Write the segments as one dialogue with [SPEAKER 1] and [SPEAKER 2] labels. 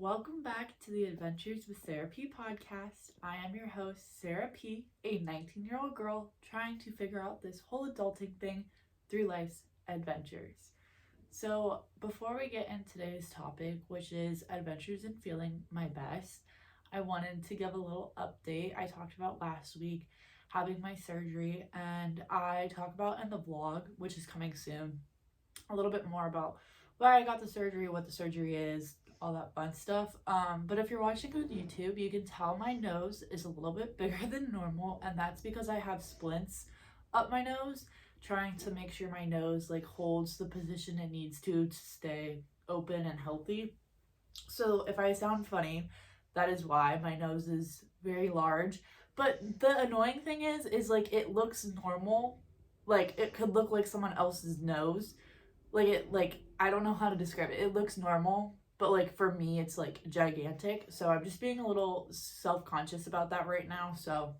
[SPEAKER 1] Welcome back to the Adventures with Sara P podcast. I am your host, Sara P, a 19-year-old girl trying to figure out this whole adulting thing through life's adventures. So, before we get into today's topic, which is adventures and feeling my best, I wanted to give a little update. I talked about last week having my surgery, and I talk about in the vlog, which is coming soon, a little bit more about why I got the surgery, what the surgery is, all that fun stuff. But if you're watching on YouTube, you can tell my nose is a little bit bigger than normal, and that's because I have splints up my nose, trying to make sure my nose holds the position it needs to stay open and healthy. So if I sound funny, that is why my nose is very large. But the annoying thing is it looks normal. It could look like someone else's nose. I don't know how to describe it. It looks normal, but for me it's gigantic. So I'm just being a little self-conscious about that right now, so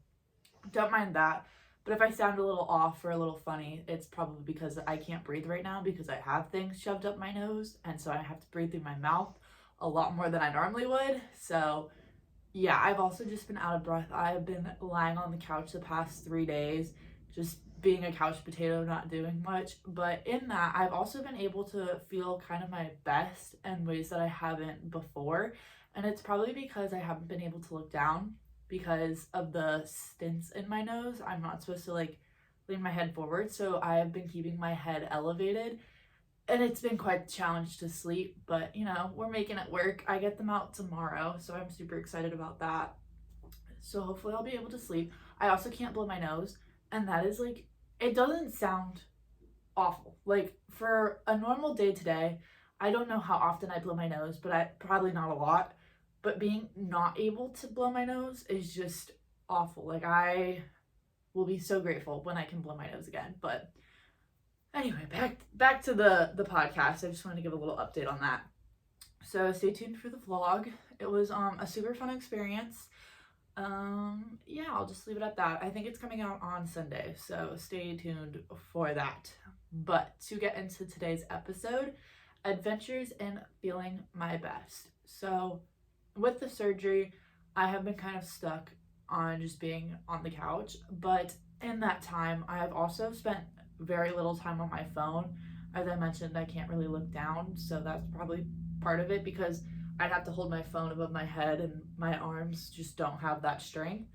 [SPEAKER 1] don't mind that. But if I sound a little off or a little funny, it's probably because I can't breathe right now because I have things shoved up my nose, and so I have to breathe through my mouth a lot more than I normally would. So yeah, I've also just been out of breath. I've been lying on the couch the past 3 days, just being a couch potato, not doing much. But in that, I've also been able to feel kind of my best in ways that I haven't before. And it's probably because I haven't been able to look down because of the stents in my nose. I'm not supposed to lean my head forward. So I have been keeping my head elevated. And it's been quite a challenge to sleep, but we're making it work. I get them out tomorrow, so I'm super excited about that. So hopefully I'll be able to sleep. I also can't blow my nose, and that is it doesn't sound awful. For a normal day today, I don't know how often I blow my nose, but I probably not a lot. But being not able to blow my nose is just awful. I will be so grateful when I can blow my nose again. But anyway, back to the podcast. I just wanted to give a little update on that. So stay tuned for the vlog. It was a super fun experience. Yeah, I'll just leave it at that. I think it's coming out on Sunday, so stay tuned for that. But to get into today's episode, adventures in feeling my best. So with the surgery, I have been kind of stuck on just being on the couch, but in that time, I have also spent very little time on my phone. As I mentioned, I can't really look down, so that's probably part of it, because I'd have to hold my phone above my head and my arms just don't have that strength.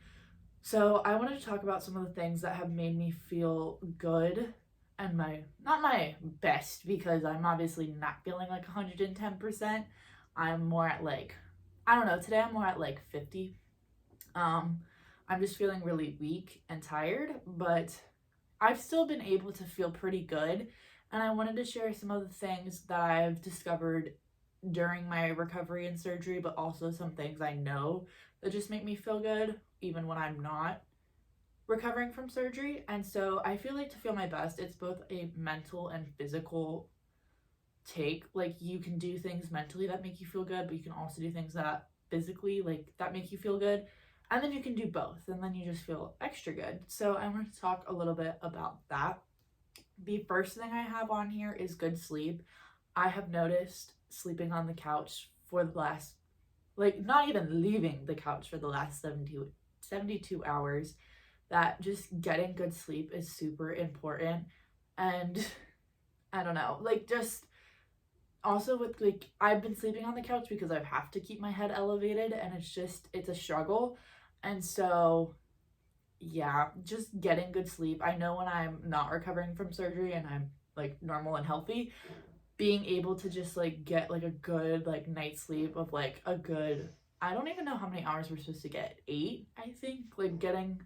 [SPEAKER 1] So I wanted to talk about some of the things that have made me feel good and not my best, because I'm obviously not feeling 110%. I'm more at I don't know, today I'm more at 50. I'm just feeling really weak and tired, but I've still been able to feel pretty good, and I wanted to share some of the things that I've discovered during my recovery and surgery, but also some things I know that just make me feel good even when I'm not recovering from surgery. And so I feel to feel my best, it's both a mental and physical take. You can do things mentally that make you feel good, but you can also do things that physically that make you feel good. And then you can do both, and then you just feel extra good. So I want to talk a little bit about that. The first thing I have on here is good sleep. I have noticed sleeping on the couch for the last, not even leaving the couch for the last 72 hours, that just getting good sleep is super important. And I don't know, just also with I've been sleeping on the couch because I have to keep my head elevated, and it's a struggle. And so yeah, just getting good sleep. I know when I'm not recovering from surgery and I'm normal and healthy, being able to just get a good night's sleep of a good, I don't even know how many hours we're supposed to get, 8 I think, getting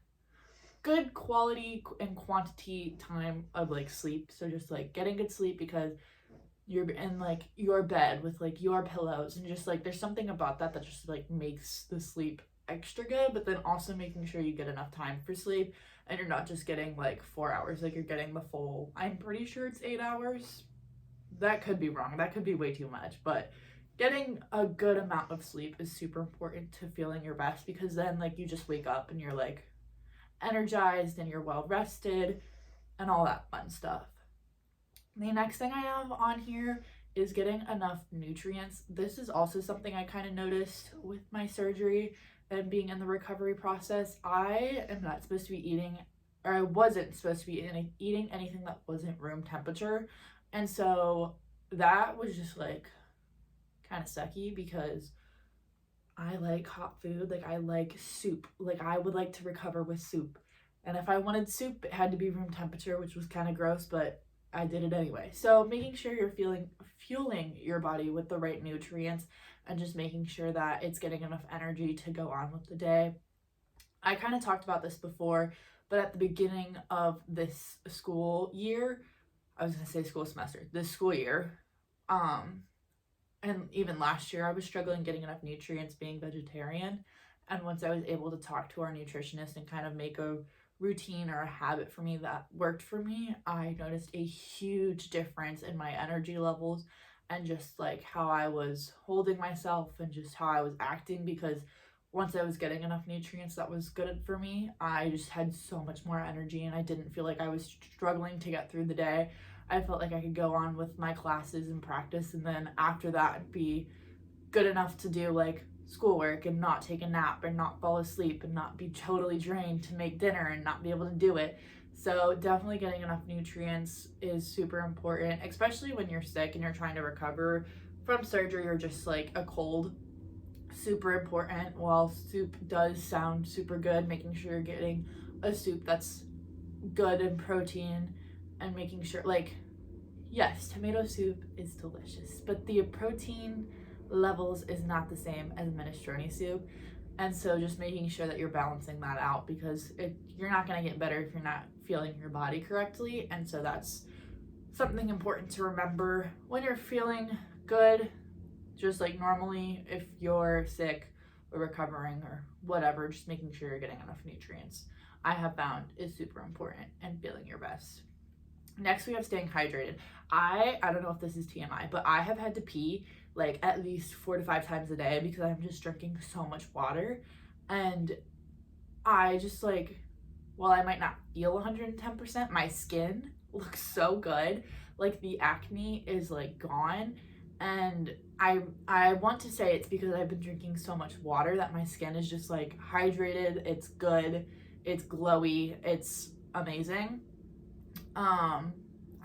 [SPEAKER 1] good quality and quantity time of sleep. So just getting good sleep because you're in your bed with your pillows, and just there's something about that just makes the sleep extra good. But then also making sure you get enough time for sleep, and you're not just getting 4 hours, you're getting the full, I'm pretty sure it's 8 hours. That could be wrong, that could be way too much, but getting a good amount of sleep is super important to feeling your best, because then you just wake up and you're energized and you're well rested and all that fun stuff. The next thing I have on here is getting enough nutrients. This is also something I kind of noticed with my surgery and being in the recovery process. I am not supposed to be eating, or I wasn't supposed to be eating anything that wasn't room temperature. And so that was just like kind of sucky because I like hot food. Like, I like soup. Like, I would like to recover with soup. And if I wanted soup, it had to be room temperature, which was kind of gross, but I did it anyway. So making sure you're fueling your body with the right nutrients and just making sure that it's getting enough energy to go on with the day. I kind of talked about this before, but at the beginning of this school year, I was going to say school semester, this school year, and even last year, I was struggling getting enough nutrients being vegetarian. And once I was able to talk to our nutritionist and kind of make a routine or a habit for me that worked for me, I noticed a huge difference in my energy levels and just like how I was holding myself and just how I was acting, because once I was getting enough nutrients that was good for me, I just had so much more energy and I didn't feel like I was struggling to get through the day. I felt like I could go on with my classes and practice, and then after that be good enough to do like schoolwork and not take a nap and not fall asleep and not be totally drained to make dinner and not be able to do it. So definitely getting enough nutrients is super important, especially when you're sick and you're trying to recover from surgery or just like a cold. Super important. While soup does sound super good, making sure you're getting a soup that's good in protein and making sure, like, yes, tomato soup is delicious, but the protein levels is not the same as minestrone soup. And so just making sure that you're balancing that out, because you're not going to get better if you're not fueling your body correctly. And so that's something important to remember when you're feeling good, just like normally if you're sick or recovering or whatever, just making sure you're getting enough nutrients, I have found is super important, and feeling your best. Next, we have staying hydrated. I don't know if this is TMI, but I have had to pee like at least 4 to 5 times a day because I'm just drinking so much water. And I just like, while I might not feel 110%, my skin looks so good. Like, the acne is like gone. And I want to say it's because I've been drinking so much water that my skin is just like hydrated. It's good. It's glowy. It's amazing.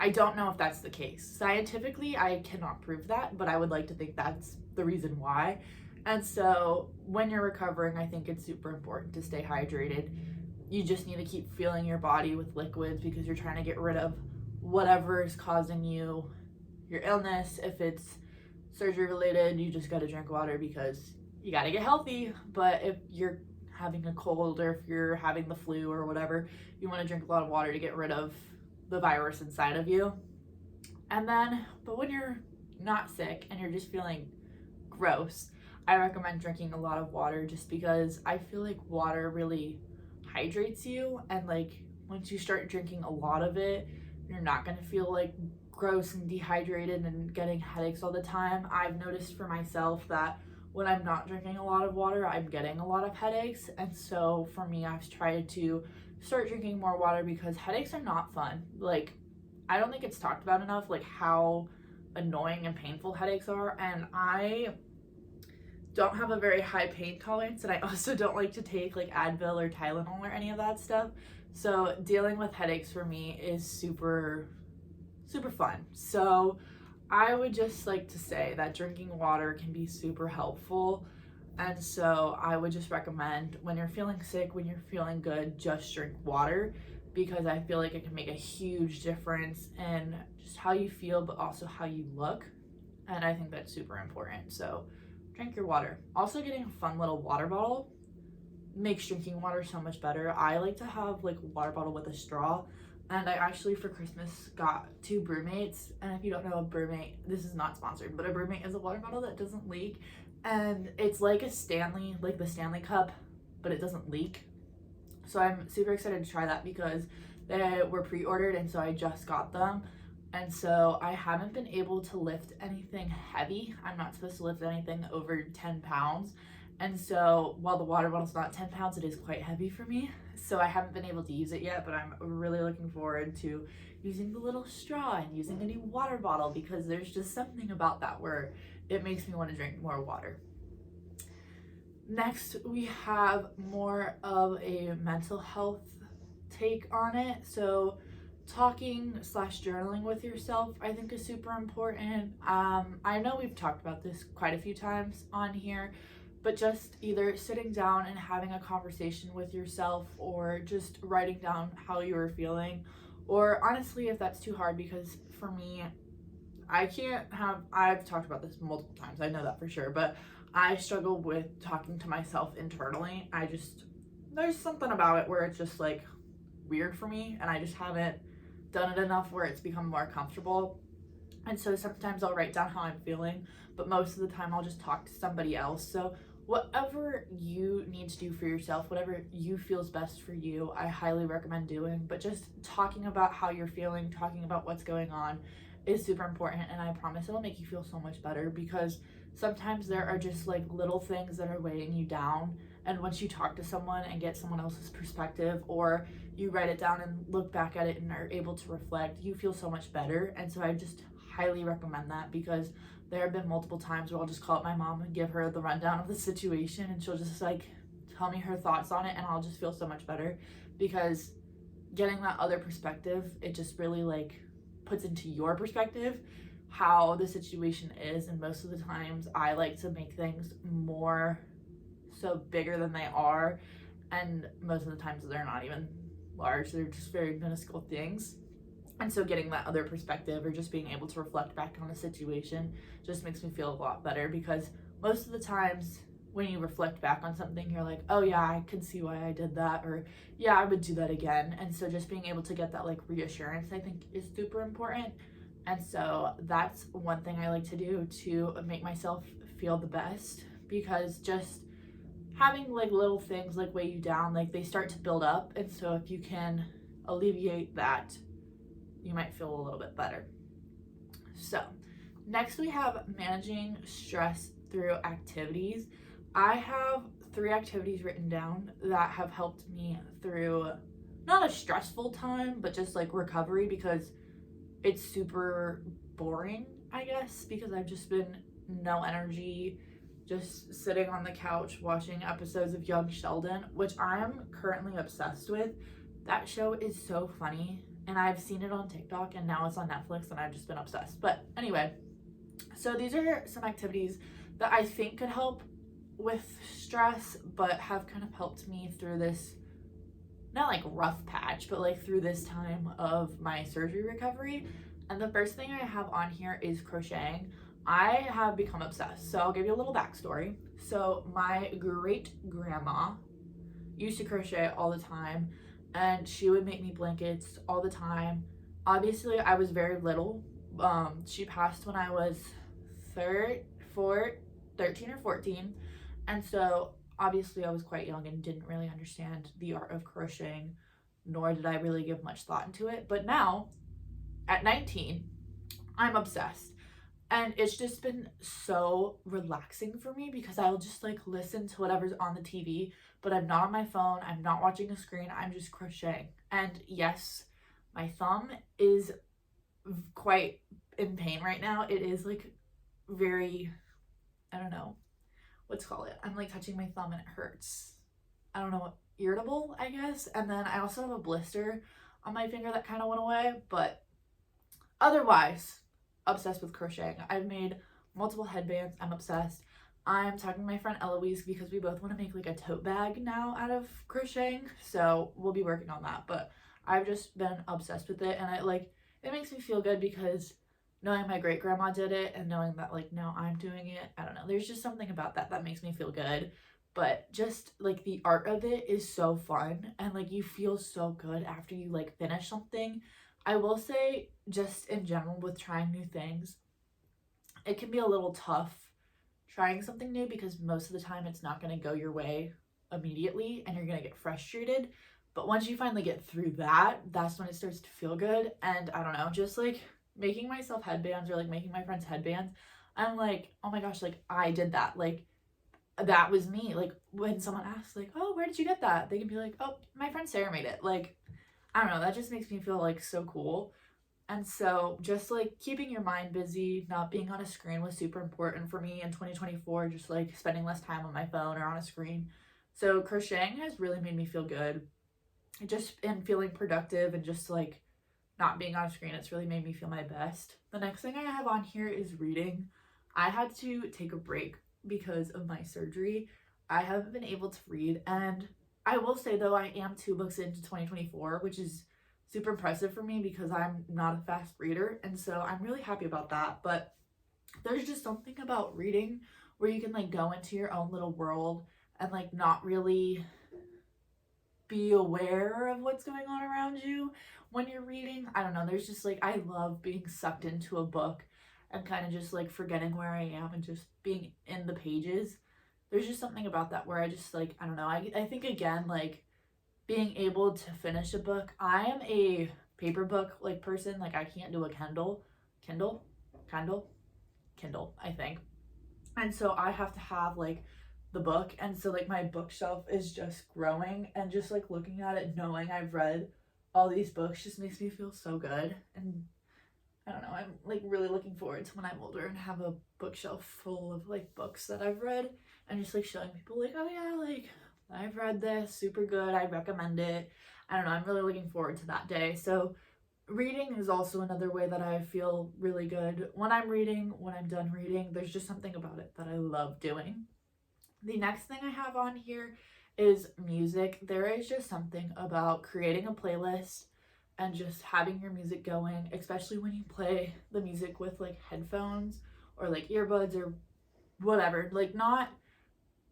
[SPEAKER 1] I don't know if that's the case. Scientifically, I cannot prove that, but I would like to think that's the reason why. And so when you're recovering, I think it's super important to stay hydrated. You just need to keep filling your body with liquids because you're trying to get rid of whatever is causing you your illness. If it's surgery related, you just got to drink water because you got to get healthy. But if you're having a cold or if you're having the flu or whatever, you want to drink a lot of water to get rid of the virus inside of you. And then, but when you're not sick and you're just feeling gross, I recommend drinking a lot of water, just because I feel like water really hydrates you, and like once you start drinking a lot of it, you're not going to feel like gross and dehydrated and getting headaches all the time. I've noticed for myself that when I'm not drinking a lot of water, I'm getting a lot of headaches. And so for me, I've tried to start drinking more water because headaches are not fun. Like, I don't think it's talked about enough, like how annoying and painful headaches are. And I don't have a very high pain tolerance, and I also don't like to take like Advil or Tylenol or any of that stuff. So dealing with headaches for me is super fun. So I would just like to say that drinking water can be super helpful. And so I would just recommend, when you're feeling sick, when you're feeling good, just drink water, because I feel like it can make a huge difference in just how you feel, but also how you look. And I think that's super important. So drink your water. Also, getting a fun little water bottle makes drinking water so much better. I like to have like a water bottle with a straw. And I actually, for Christmas, got 2 BrewMates. And if you don't know a BrewMate, this is not sponsored, but a BrewMate is a water bottle that doesn't leak. And it's like a Stanley, like the Stanley Cup, but it doesn't leak. So I'm super excited to try that because they were pre-ordered, and so I just got them. And so I haven't been able to lift anything heavy. I'm not supposed to lift anything over 10 pounds. And so while the water bottle's not 10 pounds, it is quite heavy for me. So I haven't been able to use it yet, but I'm really looking forward to using the little straw and using a new water bottle, because there's just something about that where it makes me want to drink more water. Next, we have more of a mental health take on it. So talking / journaling with yourself, I think, is super important. I know we've talked about this quite a few times on here, but just either sitting down and having a conversation with yourself, or just writing down how you were feeling, or honestly, if that's too hard, because for me, I've talked about this multiple times, I know that for sure, but I struggle with talking to myself internally. There's something about it where it's just like weird for me, and I just haven't done it enough where it's become more comfortable. And so sometimes I'll write down how I'm feeling, but most of the time I'll just talk to somebody else. So whatever you need to do for yourself, whatever you feels best for you, I highly recommend doing. But just talking about how you're feeling, talking about what's going on is super important, and I promise it'll make you feel so much better, because sometimes there are just like little things that are weighing you down, and once you talk to someone and get someone else's perspective, or you write it down and look back at it and are able to reflect, you feel so much better. And so I just highly recommend that, because there have been multiple times where I'll just call up my mom and give her the rundown of the situation, and she'll just like tell me her thoughts on it, and I'll just feel so much better, because getting that other perspective, it just really like puts into your perspective how the situation is. And most of the times I like to make things more so bigger than they are, and most of the times they're not even large, they're just very minuscule things. And so getting that other perspective, or just being able to reflect back on the situation, just makes me feel a lot better, because most of the times when you reflect back on something, you're like, oh yeah, I can see why I did that, or yeah, I would do that again. And so just being able to get that like reassurance, I think, is super important. And so that's one thing I like to do to make myself feel the best, because just having like little things like weigh you down, like they start to build up. And so if you can alleviate that, you might feel a little bit better. So next we have managing stress through activities. I have 3 activities written down that have helped me through not a stressful time, but just like recovery, because it's super boring, I guess, because I've just been no energy, just sitting on the couch watching episodes of Young Sheldon, which I'm currently obsessed with. That show is so funny, and I've seen it on TikTok, and now it's on Netflix, and I've just been obsessed. But anyway, so these are some activities that I think could help with stress, but have kind of helped me through this, not like rough patch, but like through this time of my surgery recovery. And the first thing I have on here is crocheting. I have become obsessed. So I'll give you a little backstory. So my great grandma used to crochet all the time, and she would make me blankets all the time. Obviously, I was very little. She passed when I was 13 or 14. And so obviously I was quite young and didn't really understand the art of crocheting, nor did I really give much thought into it. But now, at 19, I'm obsessed. And it's just been so relaxing for me, because I'll just like listen to whatever's on the TV, but I'm not on my phone, I'm not watching a screen, I'm just crocheting. And yes, my thumb is quite in pain right now. It is like very, I don't know what's called it. I'm like touching my thumb and it hurts. I don't know, irritable, I guess. And then I also have a blister on my finger that kind of went away, but otherwise, obsessed with crocheting. I've made multiple headbands. I'm obsessed. I'm talking to my friend Eloise, because we both want to make like a tote bag now out of crocheting, so we'll be working on that. But I've just been obsessed with it, and it makes me feel good, because knowing my great grandma did it and knowing that like now I'm doing it, I don't know, there's just something about that makes me feel good. But just like the art of it is so fun, and like you feel so good after you like finish something. I will say, just in general with trying new things, it can be a little tough trying something new, because most of the time it's not going to go your way immediately and you're going to get frustrated. But once you finally get through that, that's when it starts to feel good. And I don't know, just like making myself headbands, or like making my friends headbands, I'm like, oh my gosh, like I did that. Like that was me. Like, when someone asks, like, oh, where did you get that? They can be like, oh, my friend Sarah made it. Like, I don't know, that just makes me feel like so cool. And so just like keeping your mind busy, not being on a screen was super important for me in 2024, just like spending less time on my phone or on a screen. So crocheting has really made me feel good. Just in feeling productive and just like not being on a screen, it's really made me feel my best. The next thing I have on here is reading. I had to take a break because of my surgery. I haven't been able to read, and I will say though, I am 2 books into 2024, which is super impressive for me because I'm not a fast reader, and so I'm really happy about that. But there's just something about reading where you can like go into your own little world and like not really be aware of what's going on around you when you're reading. I don't know, there's just like, I love being sucked into a book and kind of just like forgetting where I am and just being in the pages. There's just something about that where I just like, I don't know, I think again, like being able to finish a book. I am a paper book like person, like I can't do a Kindle, Kindle, Kindle, I think. And so I have to have like the book, and so like my bookshelf is just growing, and just like looking at it knowing I've read all these books just makes me feel so good. And I don't know, I'm like really looking forward to when I'm older and have a bookshelf full of like books that I've read, and just like showing people like, oh yeah, like I've read this, super good, I recommend it. I don't know, I'm really looking forward to that day. So reading is also another way that I feel really good when I'm reading. When I'm done reading, there's just something about it that I love doing. The next thing I have on here is music. There is just something about creating a playlist and just having your music going, especially when you play the music with like headphones or like earbuds or whatever, like not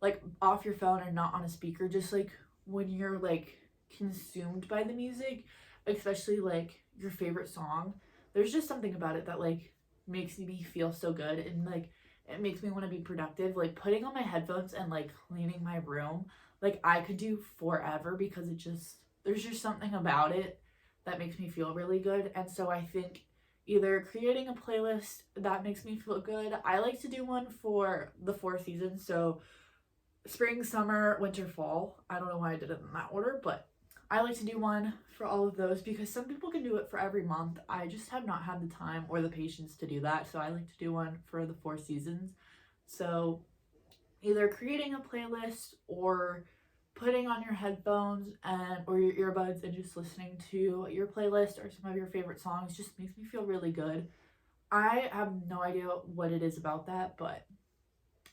[SPEAKER 1] like off your phone or not on a speaker, just like when you're like consumed by the music, especially like your favorite song. There's just something about it that like makes me feel so good, and like it makes me want to be productive. Like putting on my headphones and like cleaning my room, like I could do forever because it just, there's just something about it that makes me feel really good. And so I think either creating a playlist that makes me feel good. I like to do one for the 4 seasons, so spring, summer, winter, fall. I don't know why I did it in that order, but I like to do one for all of those because some people can do it for every month. I just have not had the time or the patience to do that, so I like to do one for the 4 seasons. So either creating a playlist or putting on your headphones and or your earbuds and just listening to your playlist or some of your favorite songs just makes me feel really good. I have no idea what it is about that, but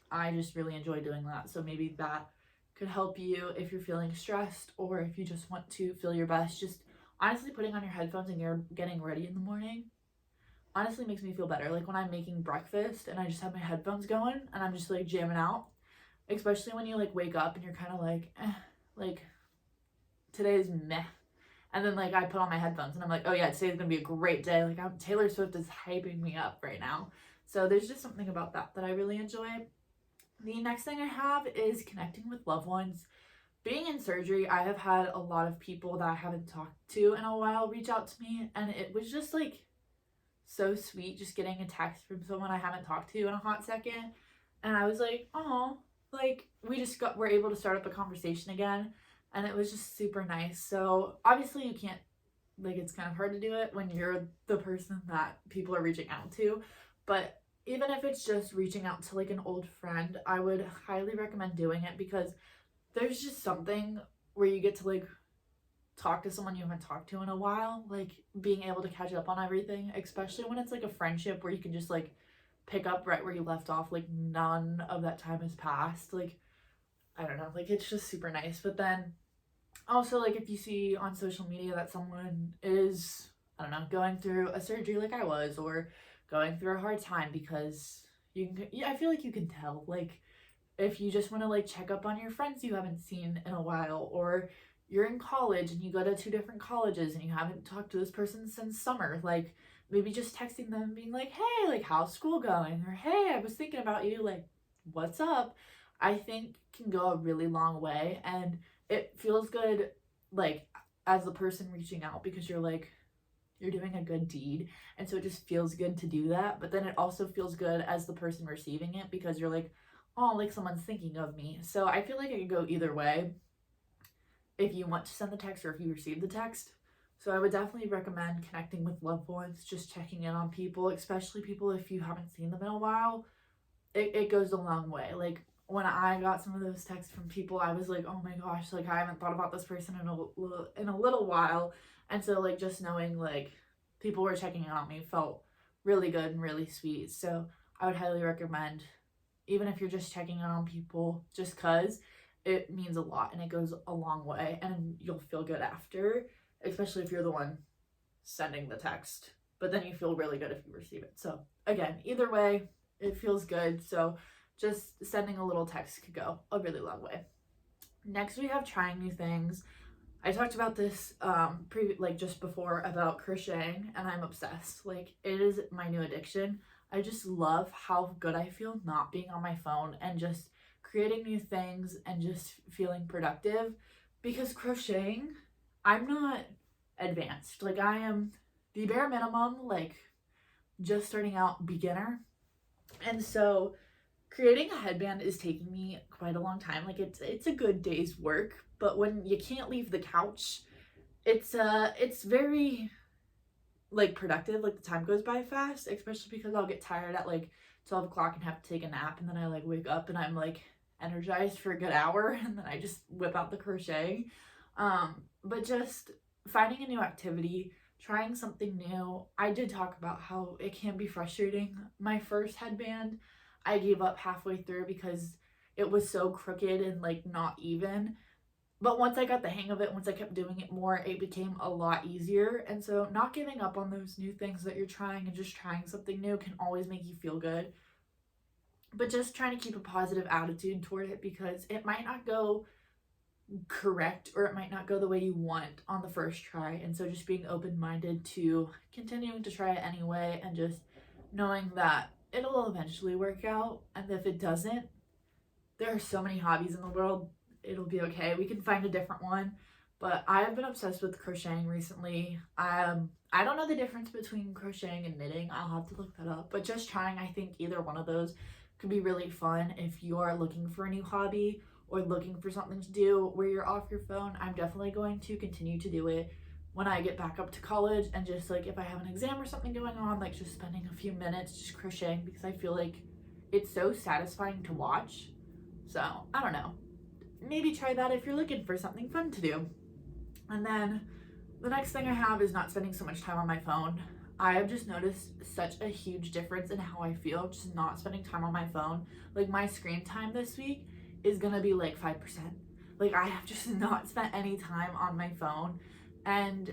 [SPEAKER 1] I just really enjoy doing that. So maybe that could help you if you're feeling stressed or if you just want to feel your best. Just honestly putting on your headphones and you're getting ready in the morning honestly makes me feel better. Like when I'm making breakfast and I just have my headphones going and I'm just like jamming out, especially when you like wake up and you're kind of like today's meh. And then like I put on my headphones and I'm like, oh yeah, today's gonna be a great day. Like Taylor Swift is hyping me up right now. So there's just something about that that I really enjoy. The next thing I have is connecting with loved ones. Being in surgery, I have had a lot of people that I haven't talked to in a while reach out to me, and it was just like so sweet just getting a text from someone I haven't talked to in a hot second. And I was like, oh, like we're able to start up a conversation again, and it was just super nice. So obviously you can't, like it's kind of hard to do it when you're the person that people are reaching out to, but even if it's just reaching out to like an old friend, I would highly recommend doing it because there's just something where you get to like talk to someone you haven't talked to in a while, like being able to catch up on everything, especially when it's like a friendship where you can just like pick up right where you left off, like none of that time has passed. Like I don't know, like it's just super nice. But then also like if you see on social media that someone is, I don't know, going through a surgery like I was, or going through a hard time, because you can, yeah, I feel like you can tell, like if you just want to like check up on your friends you haven't seen in a while, or you're in college and you go to 2 different colleges and you haven't talked to this person since summer, like maybe just texting them and being like, hey, like how's school going, or hey, I was thinking about you, like what's up, I think can go a really long way. And it feels good, like as the person reaching out, because you're like, you're doing a good deed, and so it just feels good to do that. But then it also feels good as the person receiving it, because you're like, oh, like someone's thinking of me. So I feel like it could go either way if you want to send the text or if you receive the text. So I would definitely recommend connecting with loved ones, just checking in on people, especially people if you haven't seen them in a while. It goes a long way. Like when I got some of those texts from people, I was like, oh my gosh, like I haven't thought about this person in a little while. And so like just knowing like people were checking in on me felt really good and really sweet. So I would highly recommend, even if you're just checking in on people, just cause it means a lot and it goes a long way and you'll feel good after, especially if you're the one sending the text. But then you feel really good if you receive it. So again, either way, it feels good. So just sending a little text could go a really long way. Next, we have trying new things. I talked about this just before about crocheting, and I'm obsessed. Like, it is my new addiction. I just love how good I feel not being on my phone and just creating new things and just feeling productive. Because crocheting, I'm not advanced. Like, I am the bare minimum, like just starting out beginner. And so creating a headband is taking me quite a long time. Like it's a good day's work, but when you can't leave the couch, it's very like productive. Like the time goes by fast, especially because I'll get tired at like 12 o'clock and have to take a nap, and then I like wake up and I'm like energized for a good hour, and then I just whip out the crochet. But just finding a new activity, trying something new. I did talk about how it can be frustrating. My first headband, I gave up halfway through because it was so crooked and like not even. But once I got the hang of it, once I kept doing it more, it became a lot easier. And so not giving up on those new things that you're trying and just trying something new can always make you feel good. But just trying to keep a positive attitude toward it, because it might not go correct or it might not go the way you want on the first try. And so just being open-minded to continuing to try it anyway, and just knowing that it'll eventually work out. And if it doesn't, there are so many hobbies in the world, it'll be okay. We can find a different one. But I've been obsessed with crocheting recently. I don't know the difference between crocheting and knitting. I'll have to look that up. But just trying, I think either one of those could be really fun if you're looking for a new hobby or looking for something to do where you're off your phone. I'm definitely going to continue to do it when I get back up to college, and just like if I have an exam or something going on, like just spending a few minutes just crocheting, because I feel like it's so satisfying to watch. So I don't know, maybe try that if you're looking for something fun to do. And then the next thing I have is not spending so much time on my phone. I have just noticed such a huge difference in how I feel just not spending time on my phone. Like my screen time this week is gonna be like 5%. Like I have just not spent any time on my phone, and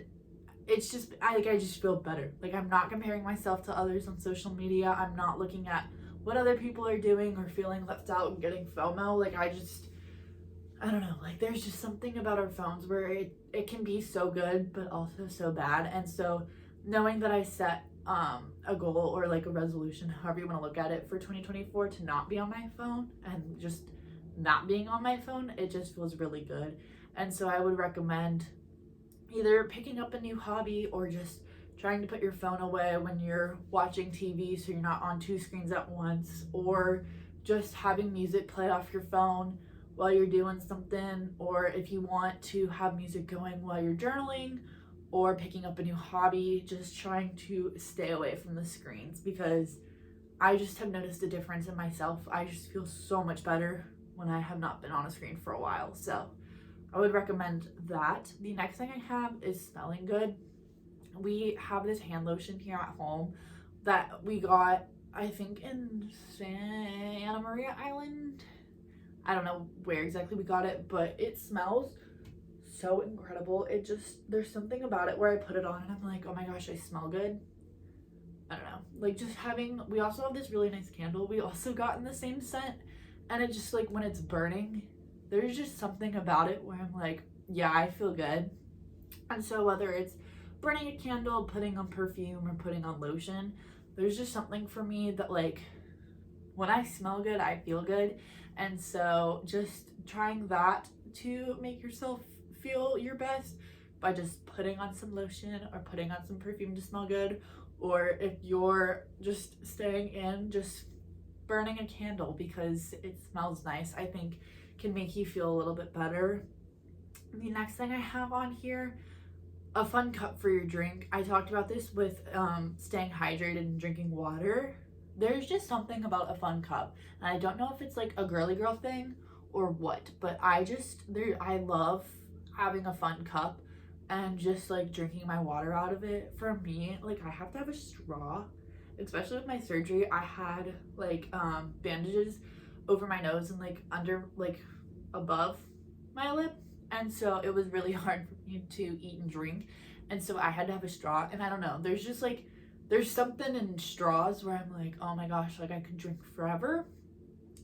[SPEAKER 1] it's just I just feel better. Like I'm not comparing myself to others on social media. I'm not looking at what other people are doing or feeling left out and getting FOMO. Like I don't know, like there's just something about our phones where it can be so good but also so bad. And so knowing that I set a goal or like a resolution, however you want to look at it, for 2024 to not be on my phone, and just not being on my phone, it just feels really good. And so I would recommend either picking up a new hobby or just trying to put your phone away when you're watching TV so you're not on two screens at once, or just having music play off your phone while you're doing something, or if you want to have music going while you're journaling or picking up a new hobby, just trying to stay away from the screens, because I just have noticed a difference in myself. I just feel so much better when I have not been on a screen for a while. So I would recommend that. The next thing I have is smelling good. We have this hand lotion here at home that we got, I think, in Santa Maria Island. I don't know where exactly we got it, but it smells so incredible. There's something about it where I put it on and I'm like, oh my gosh, I smell good. I don't know, like just we also have this really nice candle we also got in the same scent, and it just like when it's burning, there's just something about it where I'm like, yeah, I feel good. And so whether it's burning a candle, putting on perfume, or putting on lotion, there's just something for me that like when I smell good, I feel good. And so just trying that to make yourself feel your best by just putting on some lotion or putting on some perfume to smell good, or if you're just staying in, just burning a candle because it smells nice, I think can make you feel a little bit better. The next thing I have on here, a fun cup for your drink. I talked about this with staying hydrated and drinking water. There's just something about a fun cup, and I don't know if it's like a girly girl thing or what, but I love having a fun cup and just like drinking my water out of it. For me, like I have to have a straw, especially with my surgery. I had like bandages over my nose and like under like above my lip, and so it was really hard for me to eat and drink, and so I had to have a straw. And I don't know, there's just like there's something in straws where I'm like, oh my gosh, like I could drink forever,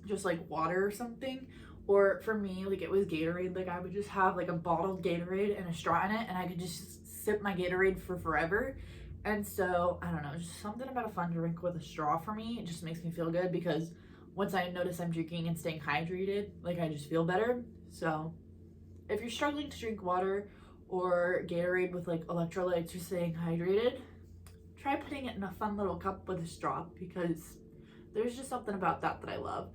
[SPEAKER 1] just like water or something. Or for me, like it was Gatorade. Like I would just have like a bottled Gatorade and a straw in it, and I could just sip my Gatorade for forever. And so I don't know, just something about a fun drink with a straw for me. It just makes me feel good because once I notice I'm drinking and staying hydrated, like I just feel better. So if you're struggling to drink water or Gatorade with like electrolytes or staying hydrated, try putting it in a fun little cup with a straw because there's just something about that that I love.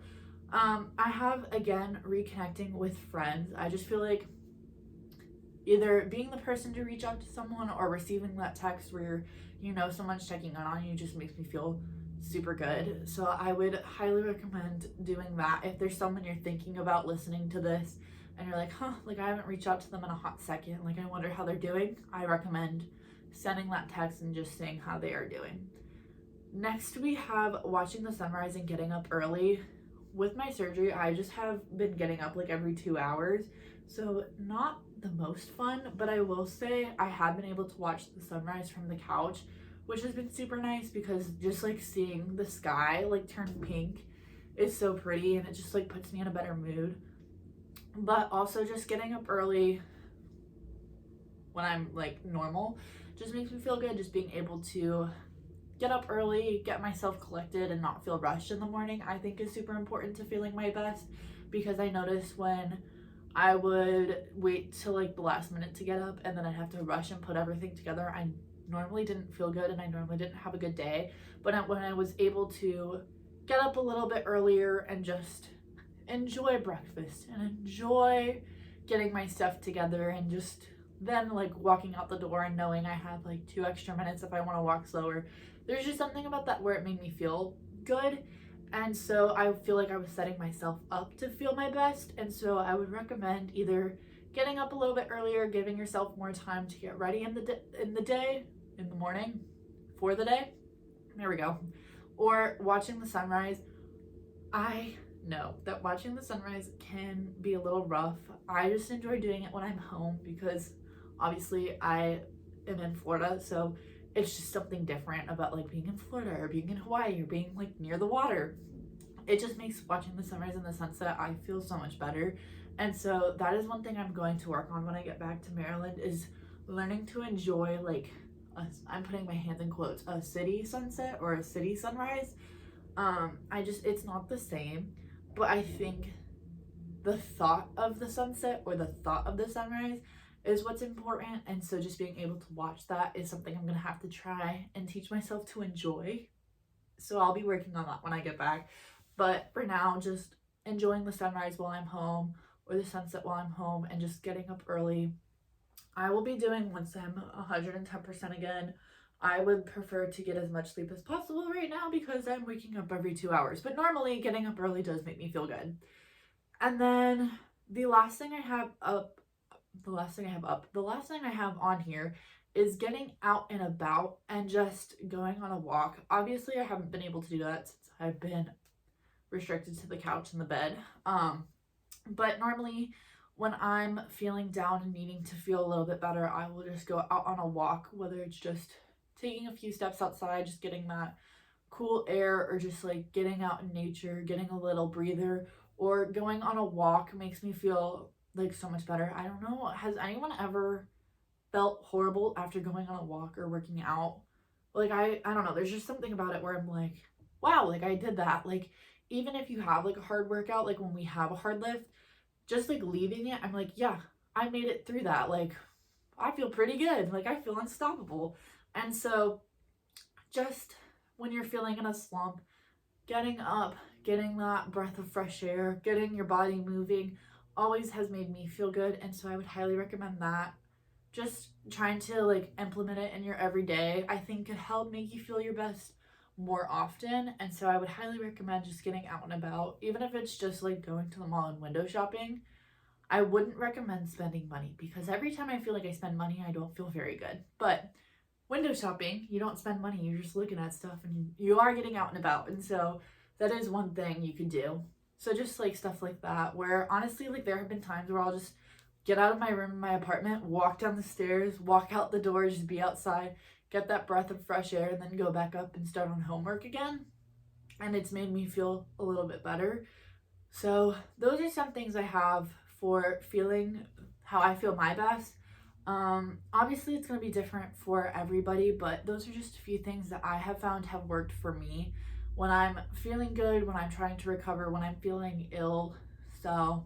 [SPEAKER 1] I have, again, reconnecting with friends. I just feel like either being the person to reach out to someone or receiving that text where you know someone's checking on you just makes me feel super good. So I would highly recommend doing that. If there's someone you're thinking about listening to this and you're like, like I haven't reached out to them in a hot second, like I wonder how they're doing, I recommend sending that text and just saying how they are doing. Next, we have watching the sunrise and getting up early. With my surgery, I just have been getting up like every 2 hours, so not the most fun, but I will say I have been able to watch the sunrise from the couch, which has been super nice because just like seeing the sky like turn pink is so pretty, and it just like puts me in a better mood. But also just getting up early when I'm like normal just makes me feel good. Just being able to get up early, get myself collected, and not feel rushed in the morning, I think is super important to feeling my best, because I noticed when I would wait till like the last minute to get up and then I'd have to rush and put everything together, I normally didn't feel good and I normally didn't have a good day. But when I was able to get up a little bit earlier and just enjoy breakfast and enjoy getting my stuff together and just then like walking out the door and knowing I have like 2 extra minutes if I want to walk slower, there's just something about that where it made me feel good. And so I feel like I was setting myself up to feel my best. And so I would recommend either getting up a little bit earlier, giving yourself more time to get ready in the morning for the day. There we go. Or watching the sunrise. I know that watching the sunrise can be a little rough. I just enjoy doing it when I'm home because obviously I am in Florida, so it's just something different about like being in Florida or being in Hawaii or being like near the water. It just makes watching the sunrise and the sunset, I feel so much better. And so that is one thing I'm going to work on when I get back to Maryland, is learning to enjoy like I'm putting my hands in quotes, a city sunset or a city sunrise. It's not the same, but I think the thought of the sunset or the thought of the sunrise is what's important. And so just being able to watch that is something I'm gonna have to try and teach myself to enjoy. So I'll be working on that when I get back. But for now, just enjoying the sunrise while I'm home or the sunset while I'm home and just getting up early. I will be doing once I'm 110% again. I would prefer to get as much sleep as possible right now because I'm waking up every 2 hours. But normally getting up early does make me feel good. And then the last thing I have on here is getting out and about and just going on a walk. Obviously, I haven't been able to do that since I've been restricted to the couch and the bed. But normally when I'm feeling down and needing to feel a little bit better, I will just go out on a walk, whether it's just taking a few steps outside, just getting that cool air, or just like getting out in nature, getting a little breather, or going on a walk makes me feel like so much better. I don't know, has anyone ever felt horrible after going on a walk or working out? Like I don't know, there's just something about it where I'm like, wow, like I did that. Like even if you have like a hard workout, like when we have a hard lift, just like leaving it, I'm like, yeah, I made it through that. Like I feel pretty good. Like I feel unstoppable. And so just when you're feeling in a slump, getting up, getting that breath of fresh air, getting your body moving always has made me feel good. And so I would highly recommend that. Just trying to like implement it in your everyday, I think could help make you feel your best more often. And so I would highly recommend just getting out and about, even if it's just like going to the mall and window shopping. I wouldn't recommend spending money because every time I feel like I spend money, I don't feel very good. But window shopping, you don't spend money, you're just looking at stuff and you are getting out and about. And so that is one thing you could do. So just like stuff like that, where honestly, like there have been times where I'll just get out of my room in my apartment, walk down the stairs, walk out the door, just be outside, get that breath of fresh air, and then go back up and start on homework again. And it's made me feel a little bit better. So those are some things I have for feeling how I feel my best. Obviously it's going to be different for everybody, but those are just a few things that I have found have worked for me when I'm feeling good, when I'm trying to recover, when I'm feeling ill. So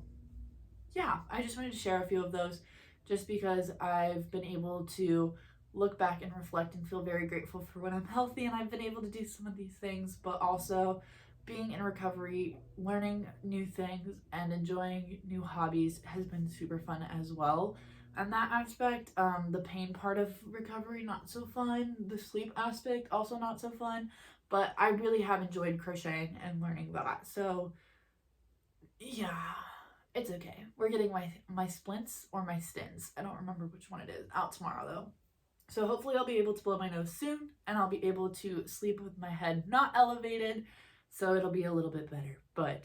[SPEAKER 1] yeah, I just wanted to share a few of those just because I've been able to look back and reflect and feel very grateful for when I'm healthy and I've been able to do some of these things, but also being in recovery, learning new things and enjoying new hobbies has been super fun as well. And that aspect, the pain part of recovery, not so fun. The sleep aspect, also not so fun. But I really have enjoyed crocheting and learning that. So yeah, it's okay. We're getting my splints or my stins. I don't remember which one it is. Out tomorrow though. So hopefully I'll be able to blow my nose soon and I'll be able to sleep with my head not elevated. So it'll be a little bit better. But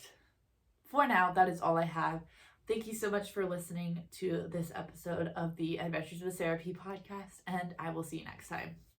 [SPEAKER 1] for now, that is all I have. Thank you so much for listening to this episode of the Adventures with Sara P podcast, and I will see you next time.